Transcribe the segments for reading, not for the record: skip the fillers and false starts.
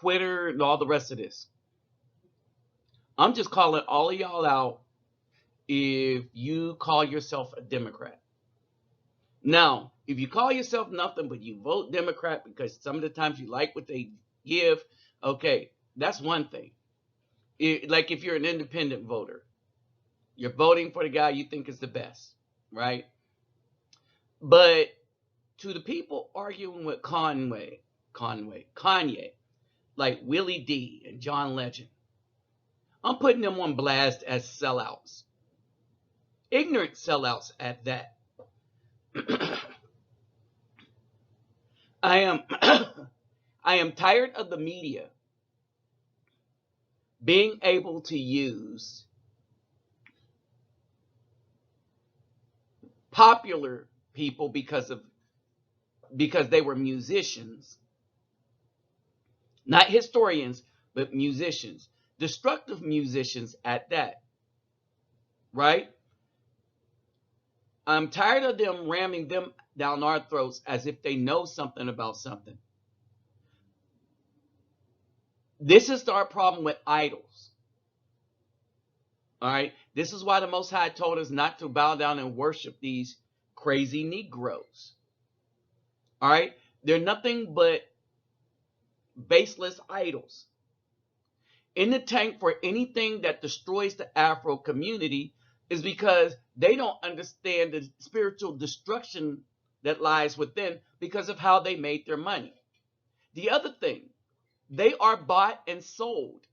Twitter, and all the rest of this. I'm just calling all of y'all out if you call yourself a Democrat. Now, if you call yourself nothing but you vote Democrat because some of the times you like what they give, okay, that's one thing. Like if you're an independent voter, you're voting for the guy you think is the best, right? But to the people arguing with Kanye, like Willie D and John Legend, I'm putting them on blast as sellouts. Ignorant sellouts at that. I am I am tired of the media being able to use popular people because they were musicians, not historians, but musicians, destructive musicians at that, right? I'm tired of them ramming them down our throats as if they know something about something. This is our problem with idols. All right. This is why the Most High told us not to bow down and worship these crazy Negroes. All right. They're nothing but baseless idols in the tank for anything that destroys the Afro community is because they don't understand the spiritual destruction that lies within because of how they made their money. The other thing, they are bought and sold.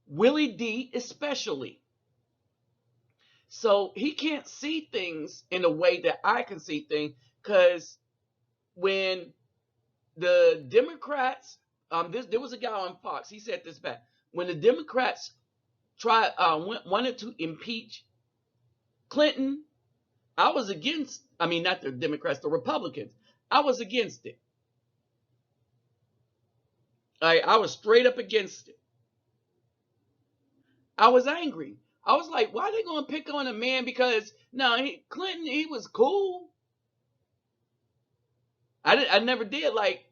Willie D especially. So he can't see things in a way that I can see things because when the Democrats, there was a guy on Fox, he said this back. When the Democrats wanted to impeach Clinton, I was against, not the Democrats, the Republicans. I was against it. I was straight up against it. I was angry. I was like, why are they going to pick on a man? Because, no, Clinton, he was cool. I never did like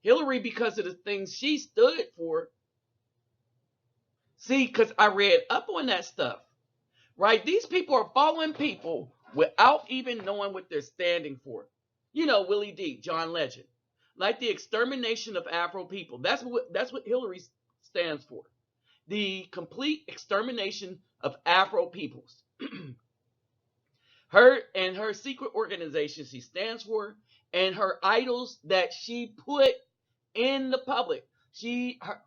Hillary because of the things she stood for. See, because I read up on that stuff, right? These people are following people without even knowing what they're standing for. You know, Willie D, John Legend, like the extermination of Afro people. That's what Hillary stands for. The complete extermination of Afro peoples. Her secret organization she stands for, and her idols that she put in the public.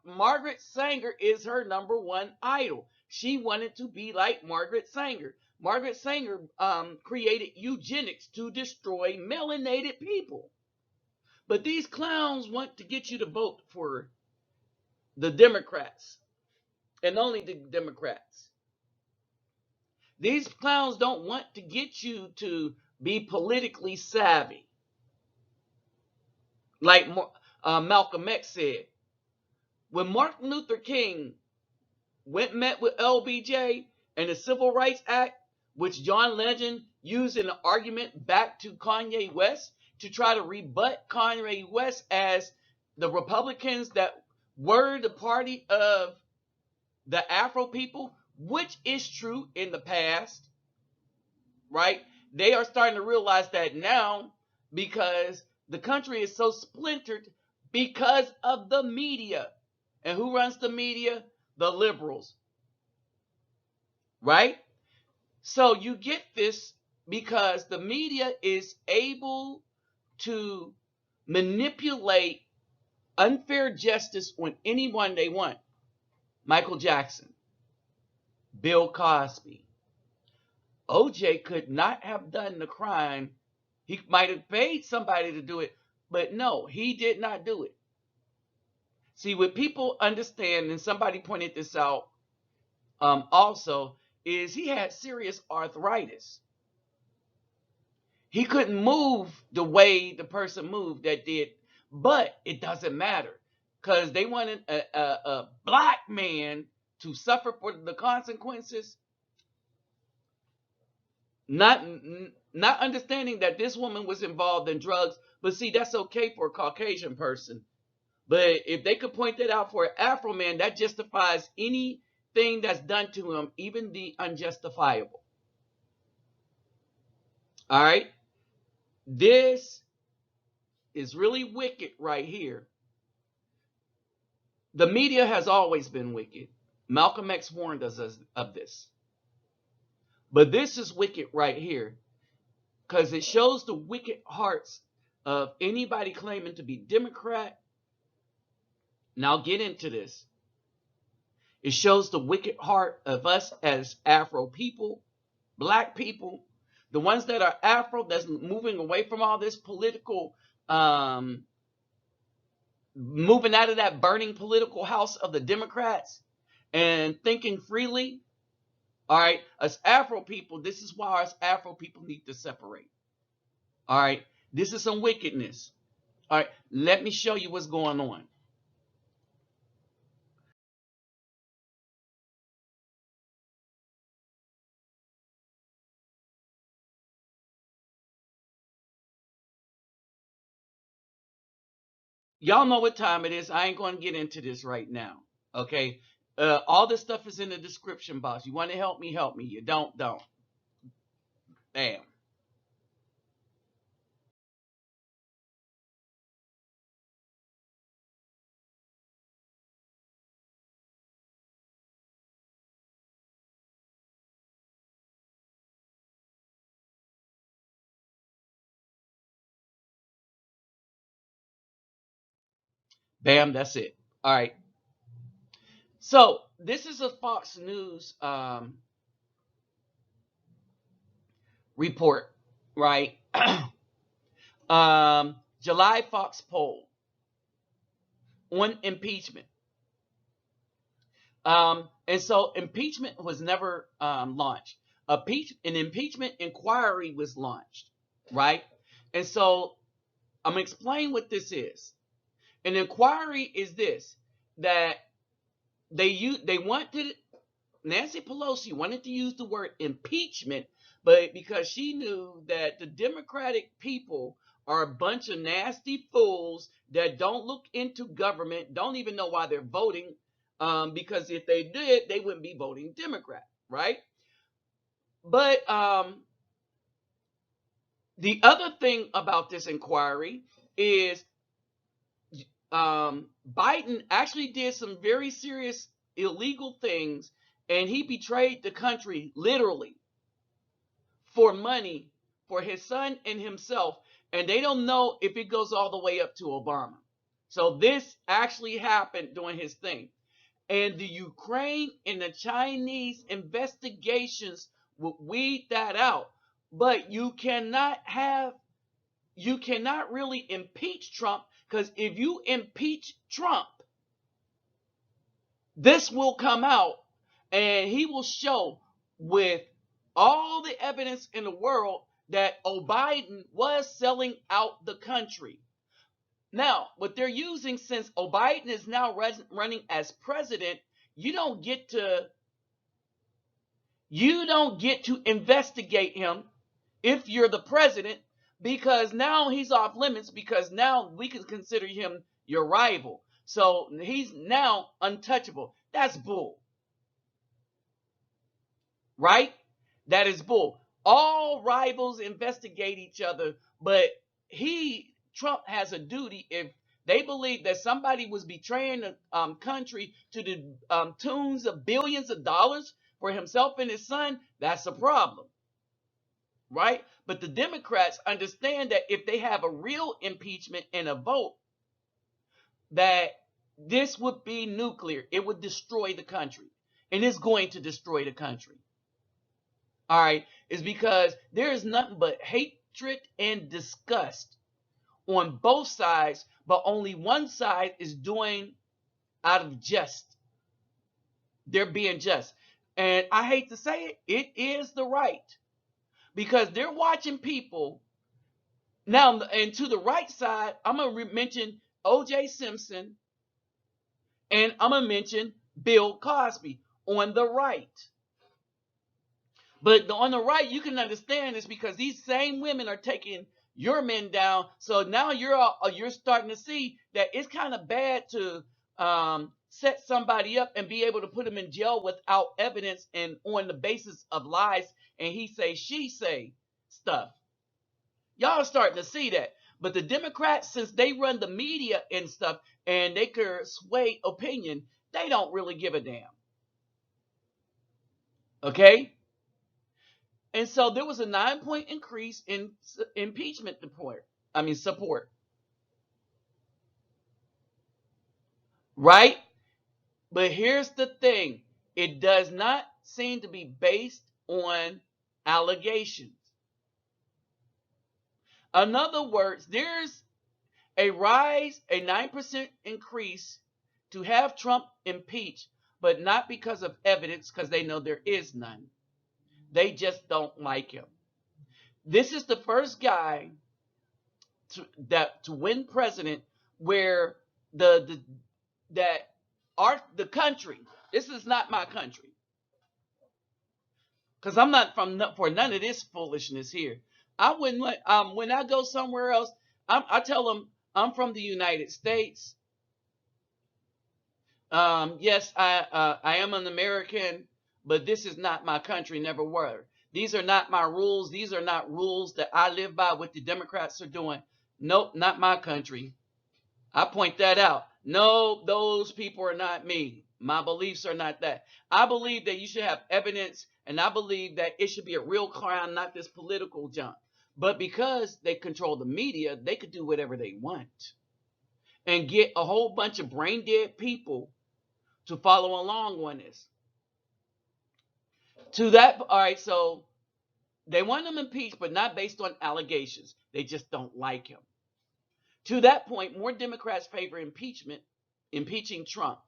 Margaret Sanger is her number one idol. She wanted to be like Margaret Sanger. Margaret Sanger created eugenics to destroy melanated people. But these clowns want to get you to vote for the Democrats and only the Democrats. These clowns don't want to get you to be politically savvy. Like Malcolm X said, when Martin Luther King met with LBJ and the Civil Rights Act, which John Legend used in an argument back to Kanye West to try to rebut Kanye West as the Republicans that were the party of the Afro people, which is true in the past, right? They are starting to realize that now because the country is so splintered because of the media. And who runs the media? The liberals. Right? So you get this because the media is able to manipulate unfair justice on anyone they want. Michael Jackson, Bill Cosby. OJ could not have done the crime. He might have paid somebody to do it, but no, he did not do it. See, what people understand, and somebody pointed this out also, is he had serious arthritis. He couldn't move the way the person moved that did, but it doesn't matter because they wanted a black man to suffer for the consequences. Not not understanding that this woman was involved in drugs. But see, that's okay for a Caucasian person. But if they could point that out for an Afro man, that justifies anything that's done to him, even the unjustifiable. All right? This is really wicked right here. The media has always been wicked. Malcolm X warned us of this. But this is wicked right here because it shows the wicked hearts of anybody claiming to be Democrat. Now I'll get into this. It shows the wicked heart of us as Afro people, black people, the ones that are Afro, that's moving away from all this political, moving out of that burning political house of the Democrats and thinking freely. All right, us Afro people, this is why us Afro people need to separate. All right, this is some wickedness. All right, let me show you what's going on. Y'all know what time it is. I ain't going to get into this right now. Okay, all this stuff is in the description box. You want to help me? Help me. You don't. Bam. Bam. That's it. All right. So this is a Fox News report, right? July Fox poll on impeachment. And so impeachment was never launched. An impeachment inquiry was launched, right? And so I'm going to explain what this is. An inquiry is this, that they wanted, Nancy Pelosi wanted to use the word impeachment, but because she knew that the Democratic people are a bunch of nasty fools that don't look into government, don't even know why they're voting, because if they did, they wouldn't be voting Democrat, right? But the other thing about this inquiry is Biden actually did some very serious illegal things, and he betrayed the country literally for money for his son and himself, and they don't know if it goes all the way up to Obama. So this actually happened during his thing. And the Ukraine and the Chinese investigations will weed that out. But you cannot really impeach Trump, because if you impeach Trump, this will come out and he will show with all the evidence in the world that Biden was selling out the country. Now, what they're using, since Biden is now running as president, you don't get to investigate him if you're the president, because now he's off limits, because now we can consider him your rival. So he's now untouchable. That's bull. Right? That is bull. All rivals investigate each other, but Trump has a duty. If they believe that somebody was betraying the country to the tunes of billions of dollars for himself and his son, that's a problem. Right? But the Democrats understand that if they have a real impeachment and a vote, that this would be nuclear. It would destroy the country. And it's going to destroy the country. All right, is because there is nothing but hatred and disgust on both sides, but only one side is doing out of just. They're being just. And I hate to say it, it is the right, because they're watching people. Now, and to the right side, I'm going to mention O.J. Simpson, and I'm going to mention Bill Cosby on the right. But on the right, you can understand this because these same women are taking your men down. So now you're starting to see that it's kind of bad to set somebody up and be able to put them in jail without evidence and on the basis of lies and he say she say stuff. Y'all are starting to see that. But the Democrats, since they run the media and stuff and they could sway opinion, they don't really give a damn. Okay? And so there was a 9-point increase in impeachment support. Right? But here's the thing. It does not seem to be based on allegations. In other words, there's a rise, a 9% increase to have Trump impeached, but not because of evidence, because they know there is none. They just don't like him. This is the first guy to win president where the country. This is not my country, because I'm not for none of this foolishness here. I wouldn't let when I go somewhere else. I tell them I'm from the United States. Yes, I am an American, but this is not my country. Never were. These are not my rules. These are not rules that I live by. What the Democrats are doing. Nope, not my country. I point that out. No, those people are not me. My beliefs are not that. I believe that you should have evidence, and I believe that it should be a real crime, not this political junk. But because they control the media, they could do whatever they want and get a whole bunch of brain dead people to follow along on this. To that, all right, so they want him impeached, but not based on allegations. They just don't like him. To that point, more Democrats favor impeaching Trump,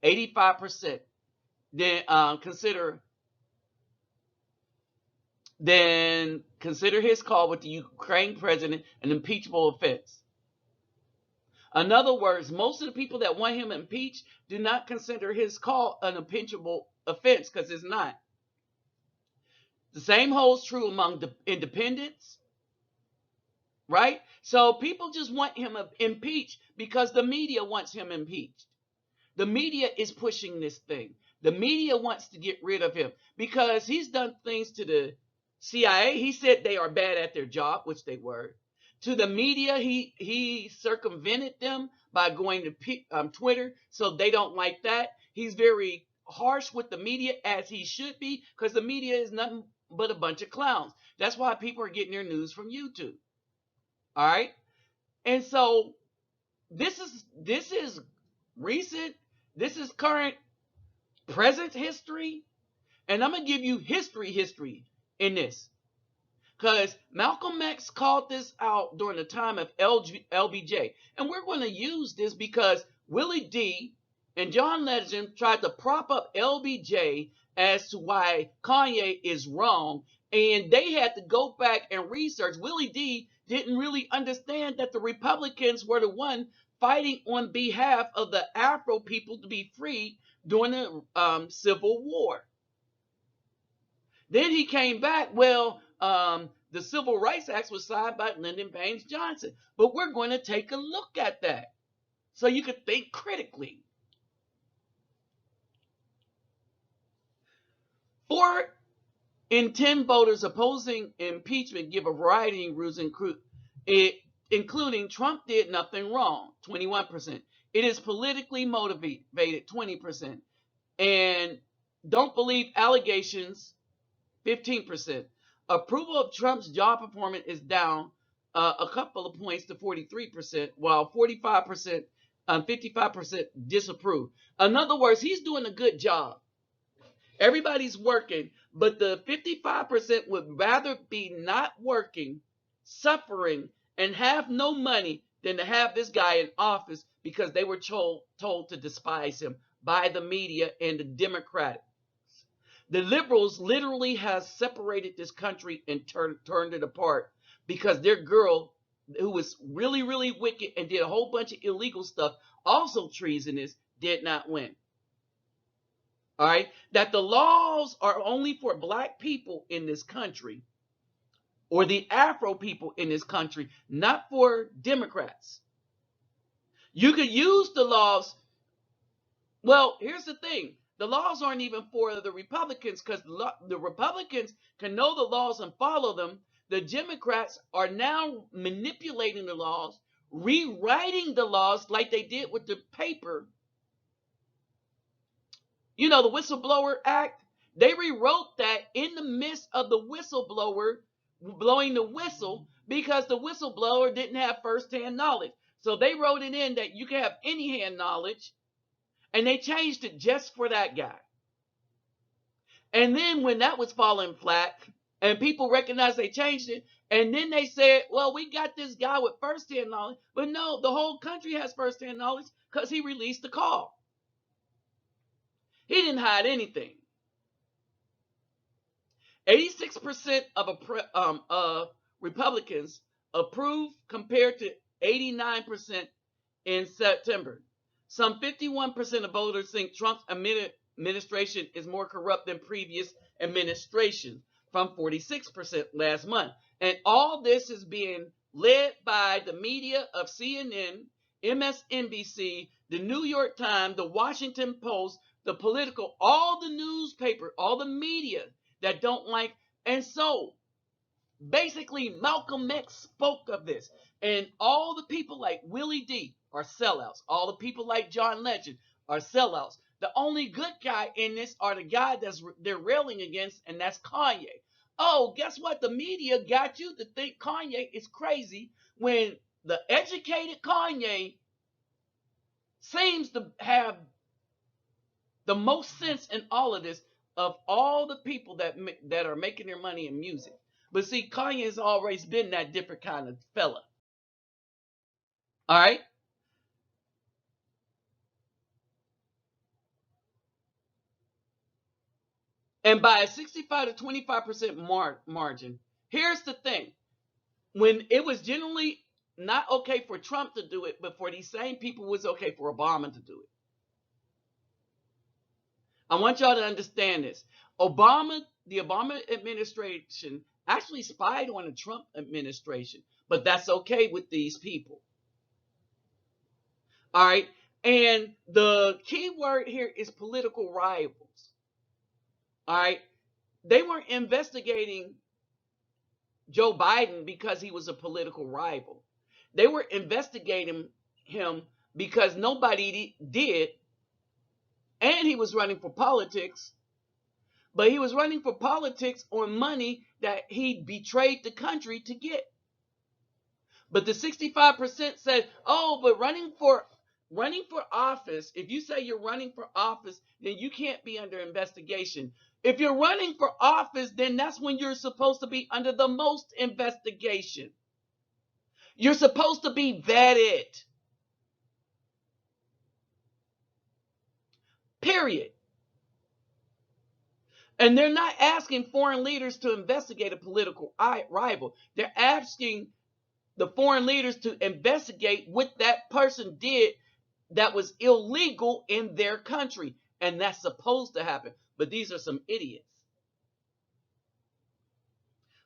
85%. Then consider his call with the Ukraine president an impeachable offense. In other words, most of the people that want him impeached do not consider his call an impeachable offense because it's not. The same holds true among the independents, right? So people just want him impeached because the media wants him impeached. The media is pushing this thing. The media wants to get rid of him because he's done things to the CIA. He said they are bad at their job, which they were. To the media, he circumvented them by going to Twitter, so they don't like that. He's very harsh with the media, as he should be, because the media is nothing but a bunch of clowns. That's why people are getting their news from YouTube. All right? And so this is recent, this is current, present history, and I'm going to give you history in this. Because Malcolm X called this out during the time of LBJ. And we're going to use this because Willie D and John Legend tried to prop up LBJ as to why Kanye is wrong. And they had to go back and research. Willie D didn't really understand that the Republicans were the one fighting on behalf of the Afro people to be free during the Civil War. Then he came back, the Civil Rights Act was signed by Lyndon Baines Johnson. But we're going to take a look at that so you can think critically. 4 in 10 voters opposing impeachment give a variety of reasons, including Trump did nothing wrong, 21%. It is politically motivated, 20%. And don't believe allegations, 15%. Approval of Trump's job performance is down a couple of points to 43%, while 55% disapprove. In other words, he's doing a good job. Everybody's working, but the 55% would rather be not working, suffering, and have no money than to have this guy in office because they were told to despise him by the media and the Democrats. The liberals literally has separated this country and turned it apart because their girl, who was really, really wicked and did a whole bunch of illegal stuff, also treasonous, did not win. all right, that the laws are only for black people in this country or the Afro people in this country, not for Democrats. You could use the laws. Well, here's the thing. The laws aren't even for the Republicans because the Republicans can know the laws and follow them. The Democrats are now manipulating the laws, rewriting the laws like they did with the paper. You know, the Whistleblower Act, they rewrote that in the midst of the whistleblower blowing the whistle because the whistleblower didn't have firsthand knowledge. So they wrote it in that you can have any hand knowledge, and they changed it just for that guy. And then when that was falling flat and people recognized they changed it, and then they said, well, we got this guy with firsthand knowledge. But no, the whole country has firsthand knowledge because he released the call. He didn't hide anything. 86% of Republicans approve compared to 89% in September. Some 51% of voters think Trump's administration is more corrupt than previous administrations, from 46% last month. And all this is being led by the media of CNN, MSNBC, the New York Times, the Washington Post, the Political, all the newspaper, all the media that don't like. And so basically Malcolm X spoke of this, and all the people like Willie D are sellouts. All the people like John Legend are sellouts. The only good guy in this are the guy they're railing against, and that's Kanye. Oh, guess what? The media got you to think Kanye is crazy when the educated Kanye seems to have the most sense in all of this of all the people that are making their money in music. But see, Kanye has always been that different kind of fella. All right? And by a 65 to 25% margin, here's the thing. When it was generally not okay for Trump to do it, but for these same people, it was okay for Obama to do it. I want y'all to understand this. The Obama administration actually spied on the Trump administration, but that's okay with these people. All right. And the key word here is political rivals. All right. They weren't investigating Joe Biden because he was a political rival. They were investigating him because nobody did. And he was running for politics. But he was running for politics on money that he betrayed the country to get. But the 65% said, oh, but running for office, if you say you're running for office, then you can't be under investigation. If you're running for office, then that's when you're supposed to be under the most investigation. You're supposed to be vetted. Period. And they're not asking foreign leaders to investigate a political rival. They're asking the foreign leaders to investigate what that person did that was illegal in their country. And that's supposed to happen. But these are some idiots.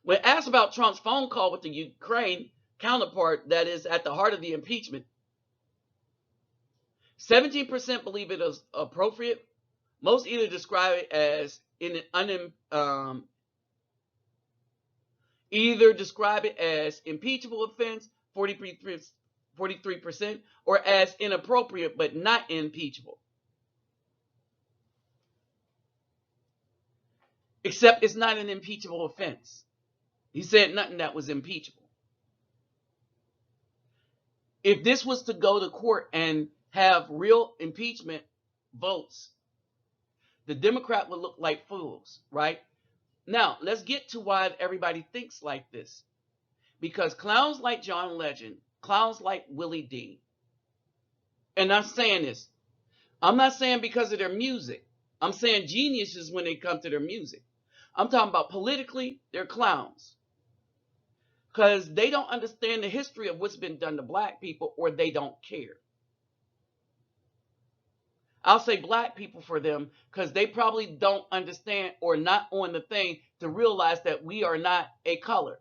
When asked about Trump's phone call with the Ukraine counterpart that is at the heart of the impeachment, 17% believe it is appropriate. Most either describe it as either describe it as impeachable offense, 43%, or as inappropriate but not impeachable. Except it's not an impeachable offense. He said nothing that was impeachable. If this was to go to court and have real impeachment votes, the Democrat would look like fools, right? Now, let's get to why everybody thinks like this. Because clowns like John Legend, clowns like Willie D, and I'm saying this, I'm not saying because of their music. I'm saying geniuses when they come to their music. I'm talking about politically, they're clowns. Because they don't understand the history of what's been done to black people, or they don't care. I'll say black people for them because they probably don't understand or not on the thing to realize that we are not a color.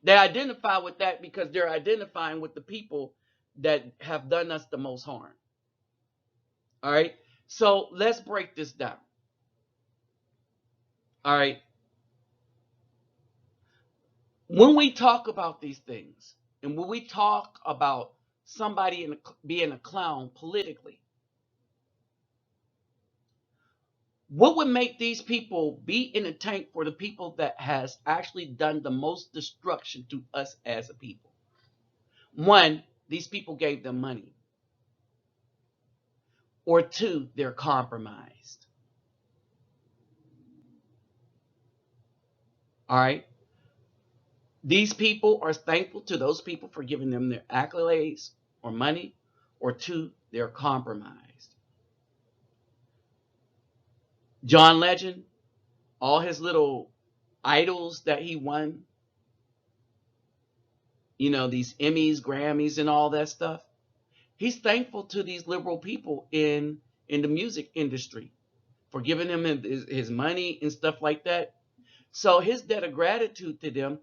They identify with that because they're identifying with the people that have done us the most harm. All right. So let's break this down. All right. When we talk about these things and when we talk about somebody being a clown politically, what would make these people be in the tank for the people that has actually done the most destruction to us as a people? One, these people gave them money. Or two, they're compromised. All right. These people are thankful to those people for giving them their accolades or money. Or two, they're compromised. John Legend, all his little idols that he won, these Emmys, Grammys, and all that stuff. He's thankful to these liberal people in the music industry for giving him his money and stuff like that. So his debt of gratitude to them,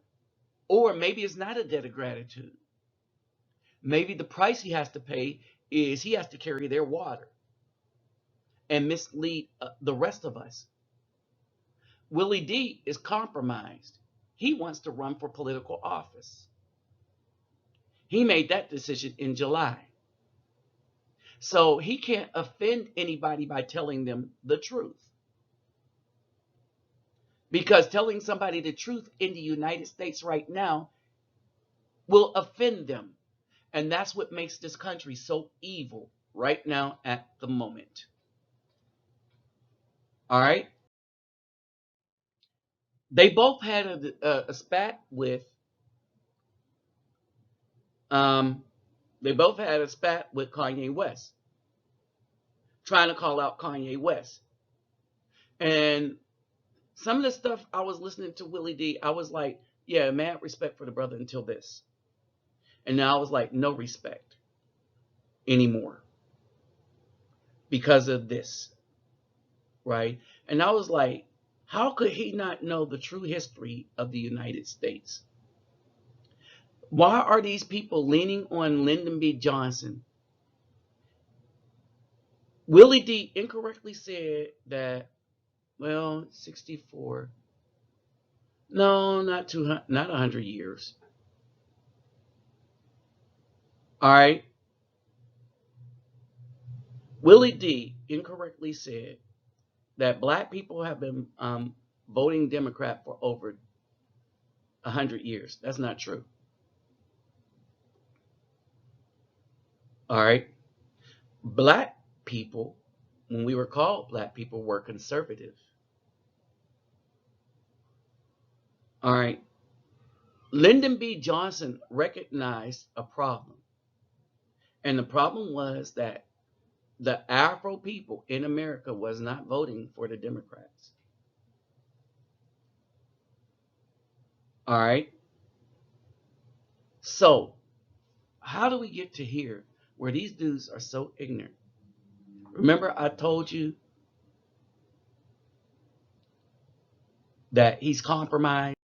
or maybe it's not a debt of gratitude. Maybe the price he has to pay is he has to carry their water and mislead the rest of us. Willie D is compromised. He wants to run for political office. He made that decision in July. So he can't offend anybody by telling them the truth. Because telling somebody the truth in the United States right now will offend them. And that's what makes this country so evil right now at the moment. All right? They both had a spat with Kanye West, trying to call out Kanye West. And some of the stuff I was listening to Willie D, I was like, yeah, mad respect for the brother until this. And now I was like, no respect anymore because of this, right? And I was like, how could he not know the true history of the United States? Why are these people leaning on Lyndon B. Johnson? Willie D incorrectly said that, 64. No, not 200, not 100 years. All right. Willie D incorrectly said that black people have been voting Democrat for over 100 years. That's not true. All right. Black people, when we were called black people, were conservative. All right. Lyndon B. Johnson recognized a problem. And the problem was that the Afro people in America was not voting for the Democrats. All right. So, how do we get to here where these dudes are so ignorant? Remember, I told you that he's compromised.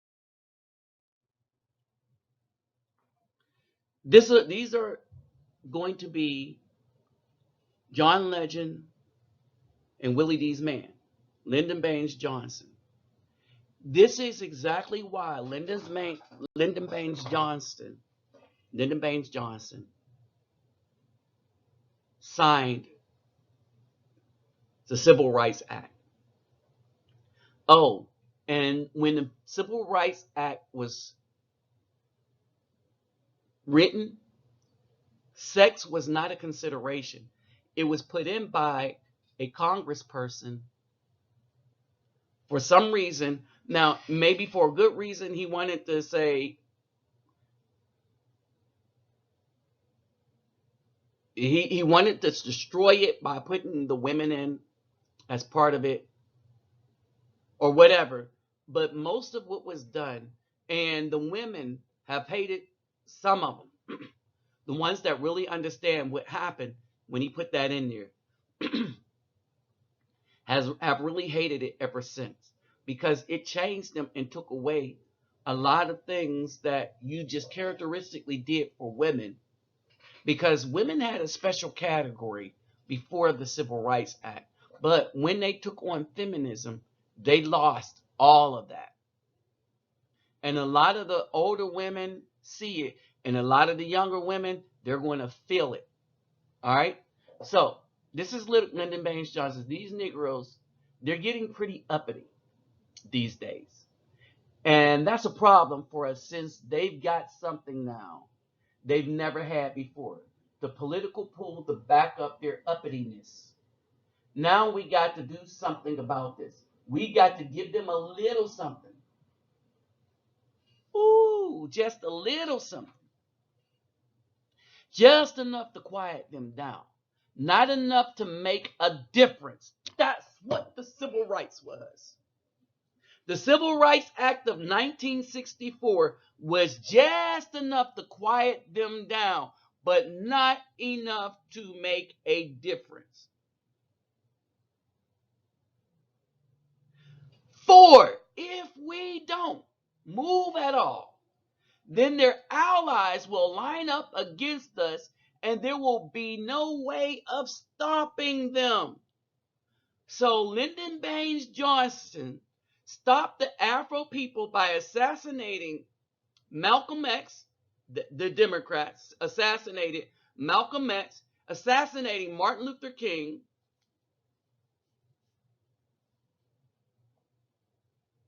These are going to be John Legend and Willie D's man, Lyndon Baines Johnson. This is exactly why Lyndon Baines Johnson signed the Civil Rights Act. Oh, and when the Civil Rights Act was written, sex was not a consideration. It was put in by a congressperson for some reason. Now, maybe for a good reason, he wanted to say, he wanted to destroy it by putting the women in as part of it or whatever. But most of what was done, and the women have hated some of them, the ones that really understand what happened, when he put that in there, have really hated it ever since, because it changed them and took away a lot of things that you just characteristically did for women, because women had a special category before the Civil Rights Act, but when they took on feminism, they lost all of that. And a lot of the older women see it, and a lot of the younger women, they're going to feel it. All right. So this is Lyndon Baines Johnson. These Negroes, they're getting pretty uppity these days. And that's a problem for us, since they've got something now they've never had before. The political pull to back up their uppityness. Now we got to do something about this. We got to give them a little something. Ooh, just a little something. Just enough to quiet them down. Not enough to make a difference. That's what the civil rights was. The Civil Rights Act of 1964 was just enough to quiet them down, but not enough to make a difference. 4, if we don't move at all, then their allies will line up against us, and there will be no way of stopping them. So Lyndon Baines Johnson stopped the Afro people by assassinating Malcolm X, the Democrats assassinated Malcolm X, assassinating Martin Luther King,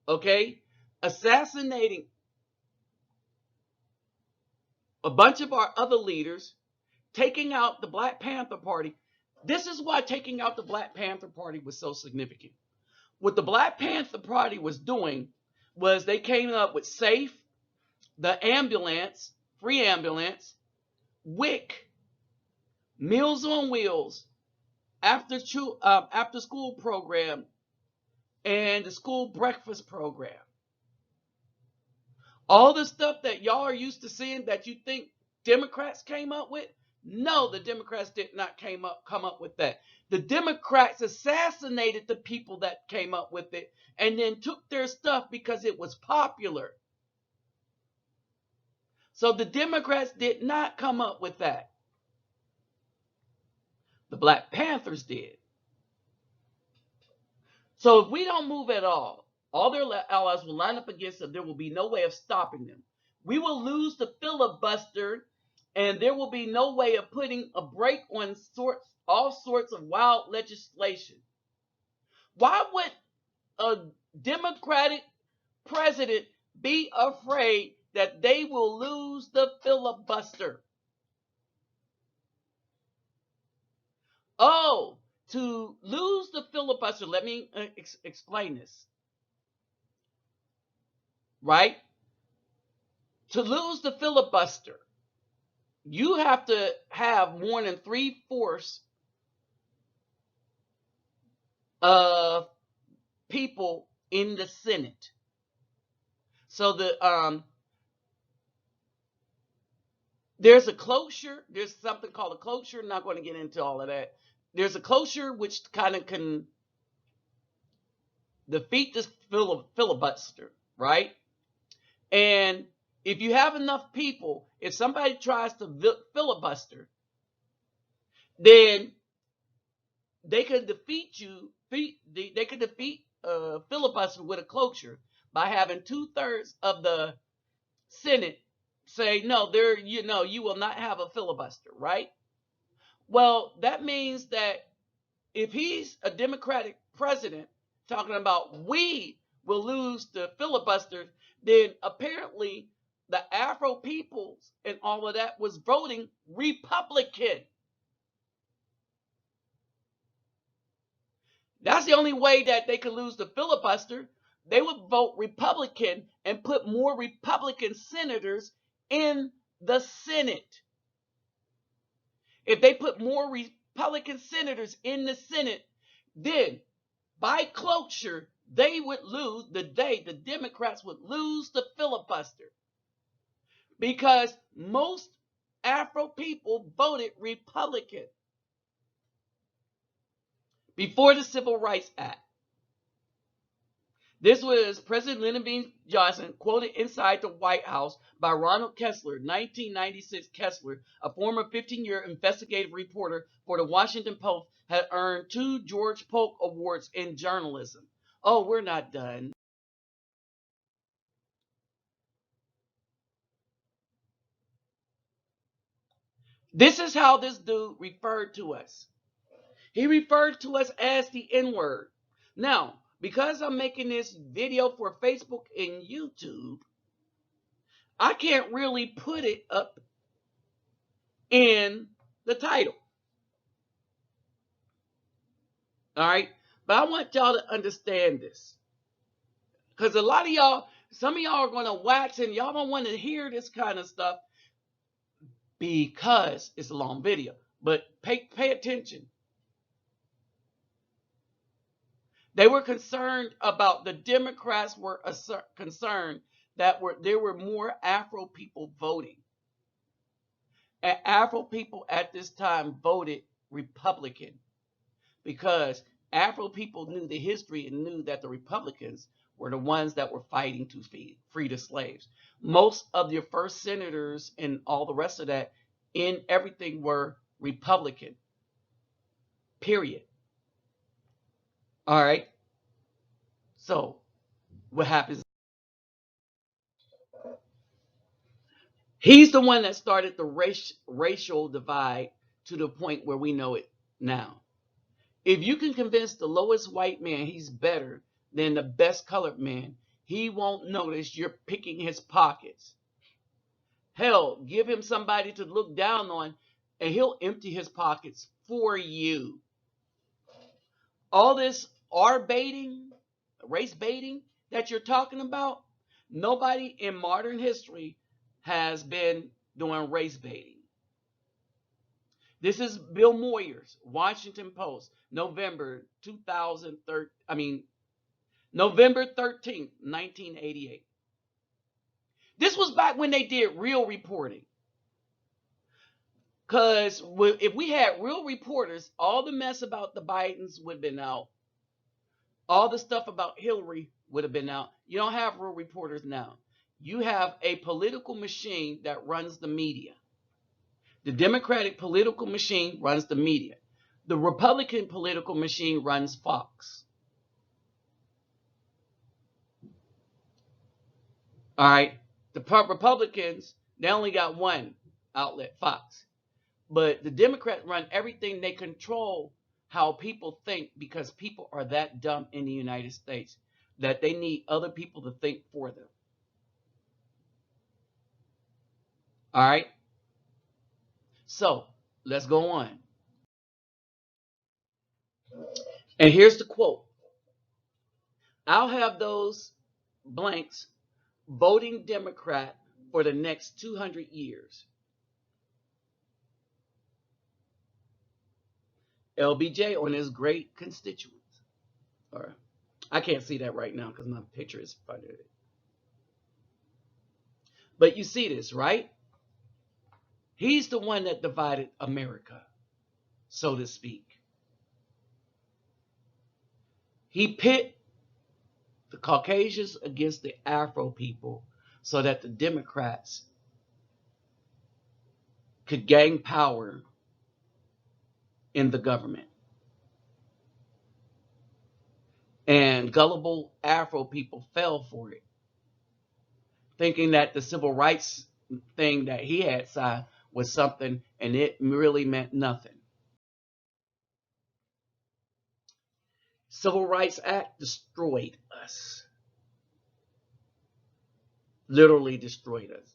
okay, assassinating a bunch of our other leaders, taking out the Black Panther Party. This is why taking out the Black Panther Party was so significant. What the Black Panther Party was doing was they came up with SAFE, the ambulance, free ambulance, WIC, Meals on Wheels, after school program, and the school breakfast program. All the stuff that y'all are used to seeing that you think Democrats came up with, no, the Democrats did not come up with that. The Democrats assassinated the people that came up with it and then took their stuff because it was popular. So the Democrats did not come up with that. The Black Panthers did. So if we don't move at all their allies will line up against them. There will be no way of stopping them. We will lose the filibuster, and there will be no way of putting a break on all sorts of wild legislation. Why would a Democratic president be afraid that they will lose the filibuster? Oh, to lose the filibuster, let me explain this. Right? To lose the filibuster, you have to have more than 3/4 of people in the Senate. So there's a cloture. There's something called a cloture. I'm not going to get into all of that. There's a cloture which kind of can defeat this filibuster, right? And if you have enough people, if somebody tries to filibuster, then they could defeat you. They could defeat filibuster with a cloture by having 2/3 of the Senate say no. You will not have a filibuster, right? Well, that means that if he's a Democratic president talking about we will lose the filibuster, then apparently the Afro peoples and all of that was voting Republican. That's the only way that they could lose the filibuster. They would vote Republican and put more Republican senators in the Senate. If they put more Republican senators in the Senate, then by cloture, they would lose the Democrats would lose the filibuster, because most Afro people voted Republican. before the Civil Rights Act. This was President Lyndon B. Johnson quoted inside the White House by Ronald Kessler, 1996. Kessler, a former 15-year investigative reporter for the Washington Post, had earned 2 George Polk Awards in journalism. Oh, we're not done. This is how this dude referred to us. He referred to us as the N-word. Now, because I'm making this video for Facebook and YouTube, I can't really put it up in the title. All right? But I want y'all to understand this. Because a lot of y'all, some of y'all are going to wax and y'all don't want to hear this kind of stuff because it's a long video. But pay attention. They were concerned about, the Democrats were concerned that there were more Afro people voting. And Afro people at this time voted Republican because Afro people knew the history and knew that the Republicans were the ones that were fighting to free the slaves. Most of your first senators and all the rest of that in everything were Republican. Period. All right. So what happens? He's the one that started the racial divide to the point where we know it now. If you can convince the lowest white man he's better than the best colored man, he won't notice you're picking his pockets. Hell, give him somebody to look down on and he'll empty his pockets for you. All this race baiting that you're talking about, nobody in modern history has been doing race baiting. This is Bill Moyers, Washington Post, November 13th, 1988. This was back when they did real reporting. Because if we had real reporters, all the mess about the Bidens would have been out. All the stuff about Hillary would have been out. You don't have real reporters now. You have a political machine that runs the media. The Democratic political machine runs the media. The Republican political machine runs Fox. All right. The Republicans, they only got one outlet, Fox. But the Democrats run everything. They control how people think because people are that dumb in the United States that they need other people to think for them. All right. So let's go on. And here's the quote. I'll have those blanks voting Democrat for the next 200 years. LBJ on his great constituents. All right. I can't see that right now because my picture is funded. But you see this, right? He's the one that divided America, so to speak. He pit the Caucasians against the Afro people so that the Democrats could gain power in the government. And gullible Afro people fell for it, thinking that the civil rights thing that he had signed was something, and it really meant nothing. Civil Rights Act destroyed us. Literally destroyed us.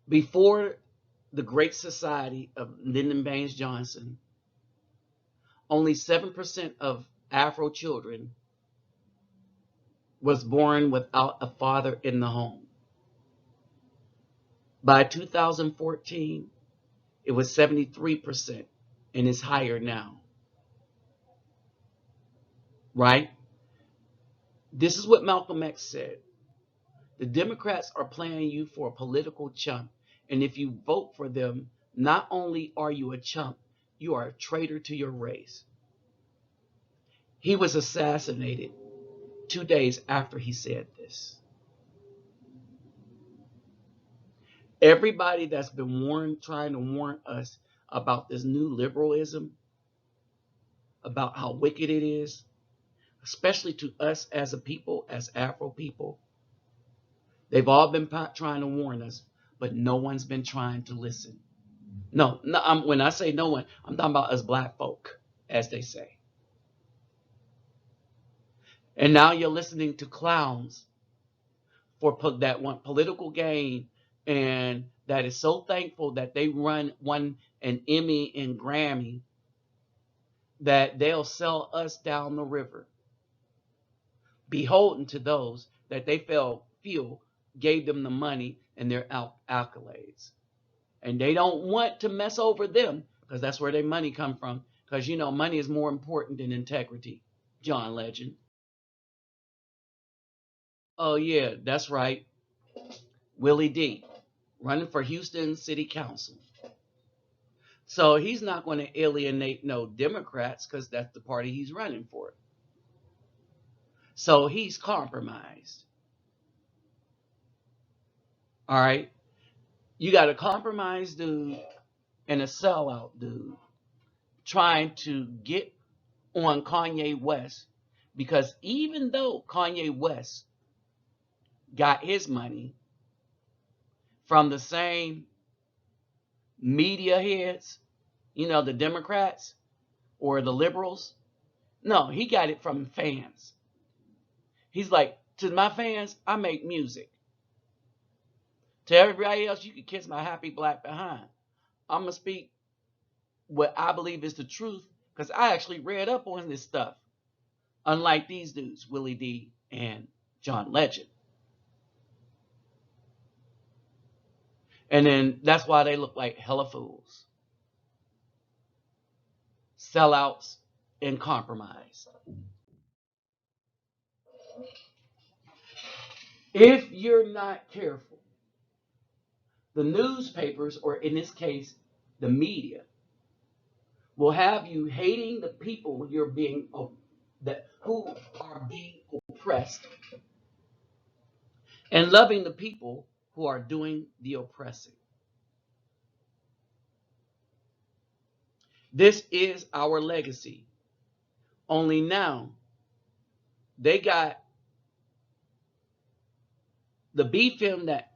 Before the Great Society of Lyndon Baines Johnson, only 7% of Afro children was born without a father in the home. By 2014, it was 73%, and it's higher now. Right? This is what Malcolm X said. The Democrats are playing you for a political chump. And if you vote for them, not only are you a chump, you are a traitor to your race. He was assassinated 2 days after he said this. Everybody that's been trying to warn us about this new liberalism, about how wicked it is, especially to us as a people, as Afro people, they've all been trying to warn us, but no one's been trying to listen. No, when I say no one, I'm talking about us black folk, as they say. And now you're listening to clowns that want political gain and that is so thankful that they won an Emmy and Grammy that they'll sell us down the river, beholden to those that they feel gave them the money and their accolades. And they don't want to mess over them because that's where their money come from. Because, you know, money is more important than integrity, John Legend. Oh, yeah, that's right. Willie D, running for Houston City Council. So he's not going to alienate no Democrats because that's the party he's running for. So he's compromised. All right. You got a compromised dude and a sellout dude trying to get on Kanye West, because even though Kanye West got his money from the same media heads, you know, the Democrats or the liberals, no, he got it from fans. He's like, to my fans, I make music. To everybody else, you can kiss my happy black behind. I'm going to speak what I believe is the truth because I actually read up on this stuff. Unlike these dudes, Willie D and John Legend. And then that's why they look like hella fools. Sellouts and compromised. If you're not careful, the newspapers, or in this case, the media, will have you hating the people who are being oppressed and loving the people who are doing the oppressing. This is our legacy. Only now they got the B film that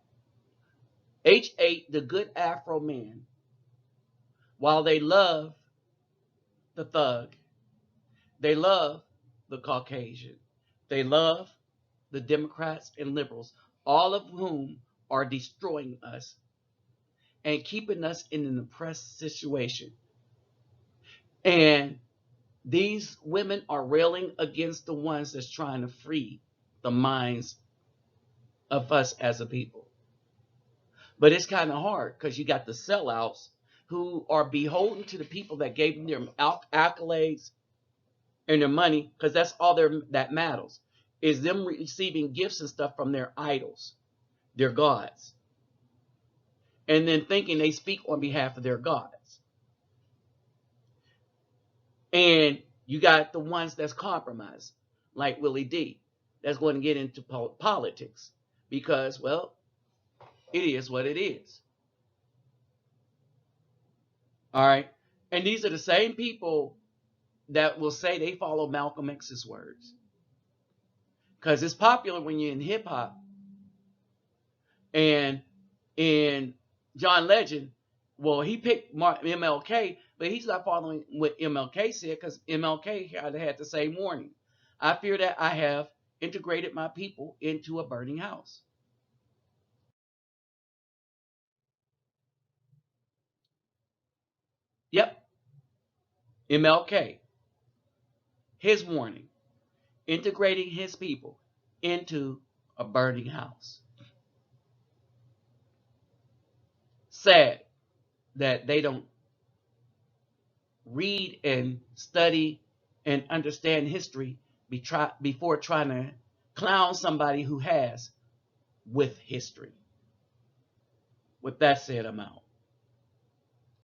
H8, the good Afro man, while they love the thug, they love the Caucasian, they love the Democrats and liberals, all of whom are destroying us and keeping us in an oppressed situation. And these women are railing against the ones that's trying to free the minds of us as a people. But it's kind of hard because you got the sellouts who are beholden to the people that gave them their accolades and their money, because that's all that matters, is them receiving gifts and stuff from their idols, their gods, and then thinking they speak on behalf of their gods. And you got the ones that's compromised, like Willie D, that's going to get into politics because, well, it is what it is. All right. And these are the same people that will say they follow Malcolm X's words. Because it's popular when you're in hip hop. And in John Legend, well, he picked MLK, but he's not following what MLK said because MLK had the same warning. I fear that I have integrated my people into a burning house. Yep. MLK. His warning. Integrating his people into a burning house. Sad that they don't read and study and understand history before trying to clown somebody who has with history. With that said, I'm out.